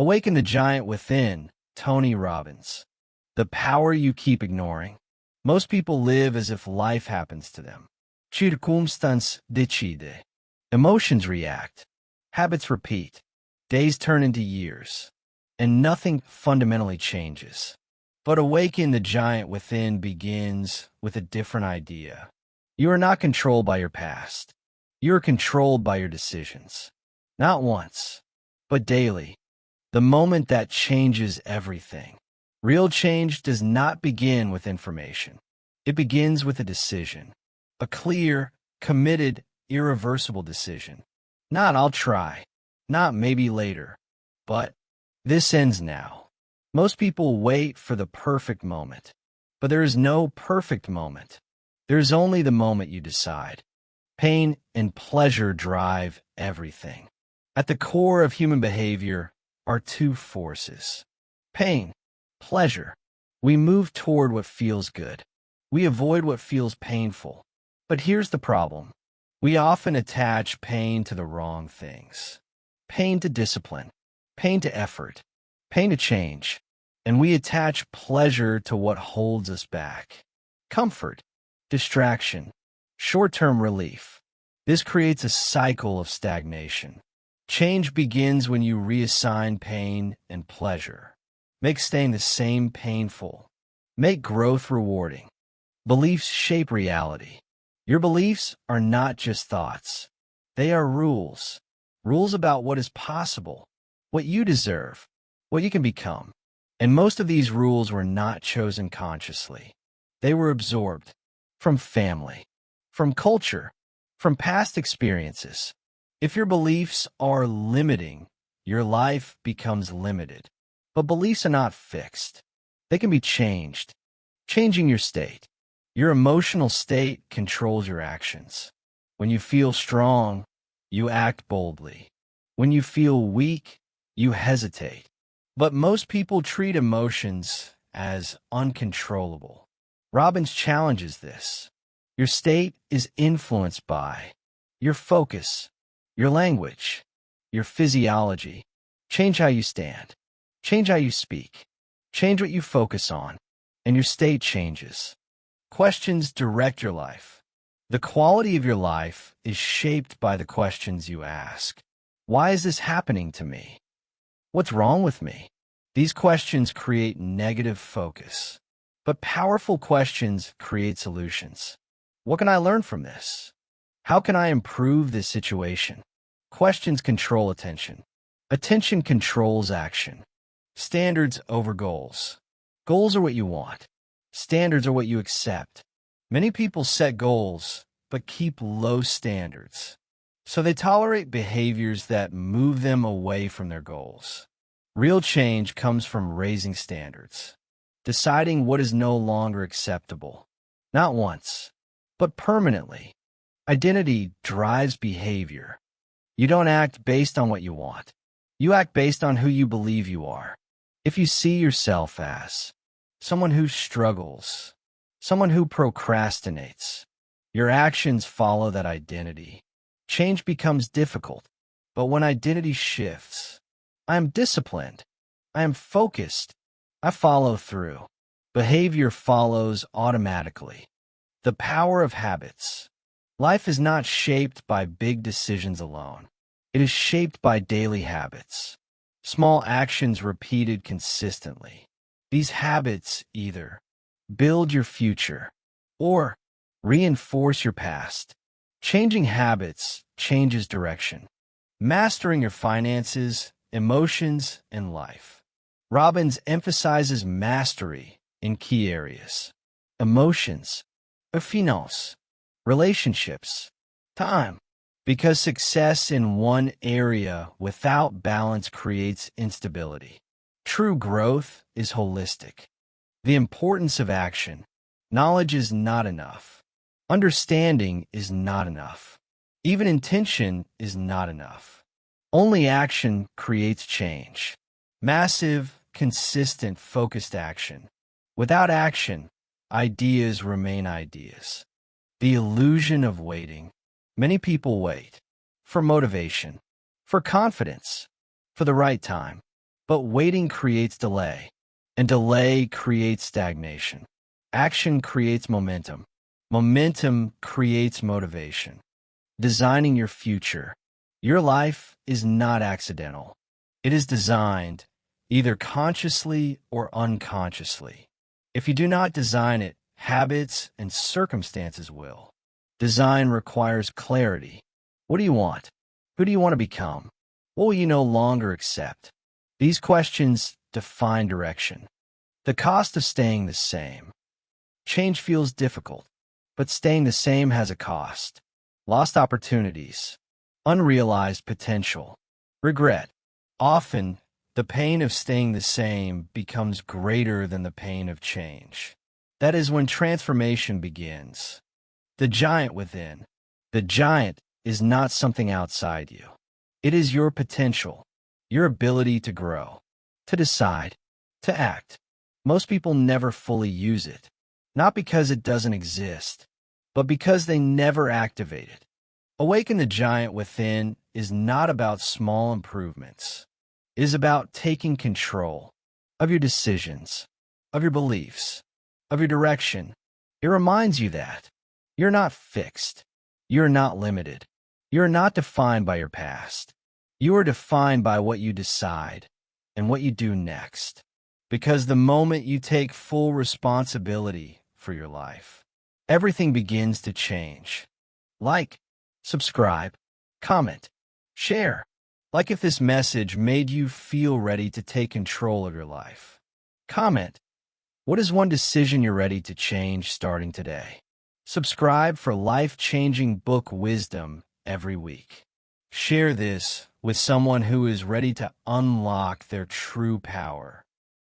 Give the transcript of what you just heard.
Awaken the Giant Within, Tony Robbins. The power you keep ignoring. Most people live as if life happens to them. Circumstance decide. Emotions react. Habits repeat. Days turn into years. And nothing fundamentally changes. But Awaken the Giant Within begins with a different idea. You are not controlled by your past. You are controlled by your decisions. Not once, but daily. The moment that changes everything. Real change does not begin with information. It begins with a decision. A clear, committed, irreversible decision. Not "I'll try." Not "maybe later." But "this ends now." Most people wait for the perfect moment. But there is no perfect moment. There is only the moment you decide. Pain and pleasure drive everything. At the core of human behavior are two forces. Pain, pleasure. We move toward what feels good. We avoid what feels painful. But here's the problem. We often attach pain to the wrong things. Pain to discipline, pain to effort, pain to change. And we attach pleasure to what holds us back. Comfort, distraction, short-term relief. This creates a cycle of stagnation. Change begins when you reassign pain and pleasure. Make staying the same painful. Make growth rewarding. Beliefs shape reality. Your beliefs are not just thoughts. They are rules. Rules about what is possible, what you deserve, what you can become. And most of these rules were not chosen consciously. They were absorbed from family, from culture, from past experiences. If your beliefs are limiting, your life becomes limited. But beliefs are not fixed. They can be changed. Changing your state. Your emotional state controls your actions. When you feel strong, you act boldly. When you feel weak, you hesitate. But most people treat emotions as uncontrollable. Robbins challenges this. Your state is influenced by your focus, your language, your physiology. Change how you stand. Change how you speak. Change what you focus on, and your state changes. Questions direct your life. The quality of your life is shaped by the questions you ask. Why is this happening to me? What's wrong with me? These questions create negative focus. But powerful questions create solutions. What can I learn from this? How can I improve this situation? Questions control attention. Attention controls action. Standards over goals. Goals are what you want. Standards are what you accept. Many people set goals, but keep low standards. So they tolerate behaviors that move them away from their goals. Real change comes from raising standards. Deciding what is no longer acceptable. Not once, but permanently. Identity drives behavior. You don't act based on what you want. You act based on who you believe you are. If you see yourself as someone who struggles, someone who procrastinates, your actions follow that identity. Change becomes difficult, but when identity shifts, I am disciplined, I am focused, I follow through. Behavior follows automatically. The power of habits. Life is not shaped by big decisions alone. It is shaped by daily habits. Small actions repeated consistently. These habits either build your future or reinforce your past. Changing habits changes direction. Mastering your finances, emotions, and life. Robbins emphasizes mastery in key areas. Emotions, finance, relationships, time. Because success in one area without balance creates instability. True growth is holistic. The importance of action. Knowledge is not enough. Understanding is not enough. Even intention is not enough. Only action creates change. Massive, consistent, focused action. Without action, ideas remain ideas. The illusion of waiting. Many people wait for motivation, for confidence, for the right time. But waiting creates delay, and delay creates stagnation. Action creates momentum. Momentum creates motivation. Designing your future. Your life is not accidental. It is designed, either consciously or unconsciously. If you do not design it, habits and circumstances will. Design requires clarity. What do you want? Who do you want to become? What will you no longer accept? These questions define direction. The cost of staying the same. Change feels difficult, but staying the same has a cost. Lost opportunities, unrealized potential, regret. Often, the pain of staying the same becomes greater than the pain of change. That is when transformation begins. The giant within. The giant is not something outside you. It is your potential, your ability to grow, to decide, to act. Most people never fully use it, not because it doesn't exist, but because they never activate it. Awaken the Giant Within is not about small improvements. It is about taking control of your decisions, of your beliefs, of your direction. It reminds you that you're not fixed. You're not limited. You're not defined by your past. You are defined by what you decide and what you do next. Because the moment you take full responsibility for your life, everything begins to change. Like, subscribe, comment, share. Like if this message made you feel ready to take control of your life. Comment, what is one decision you're ready to change starting today? Subscribe for life-changing book wisdom every week. Share this with someone who is ready to unlock their true power.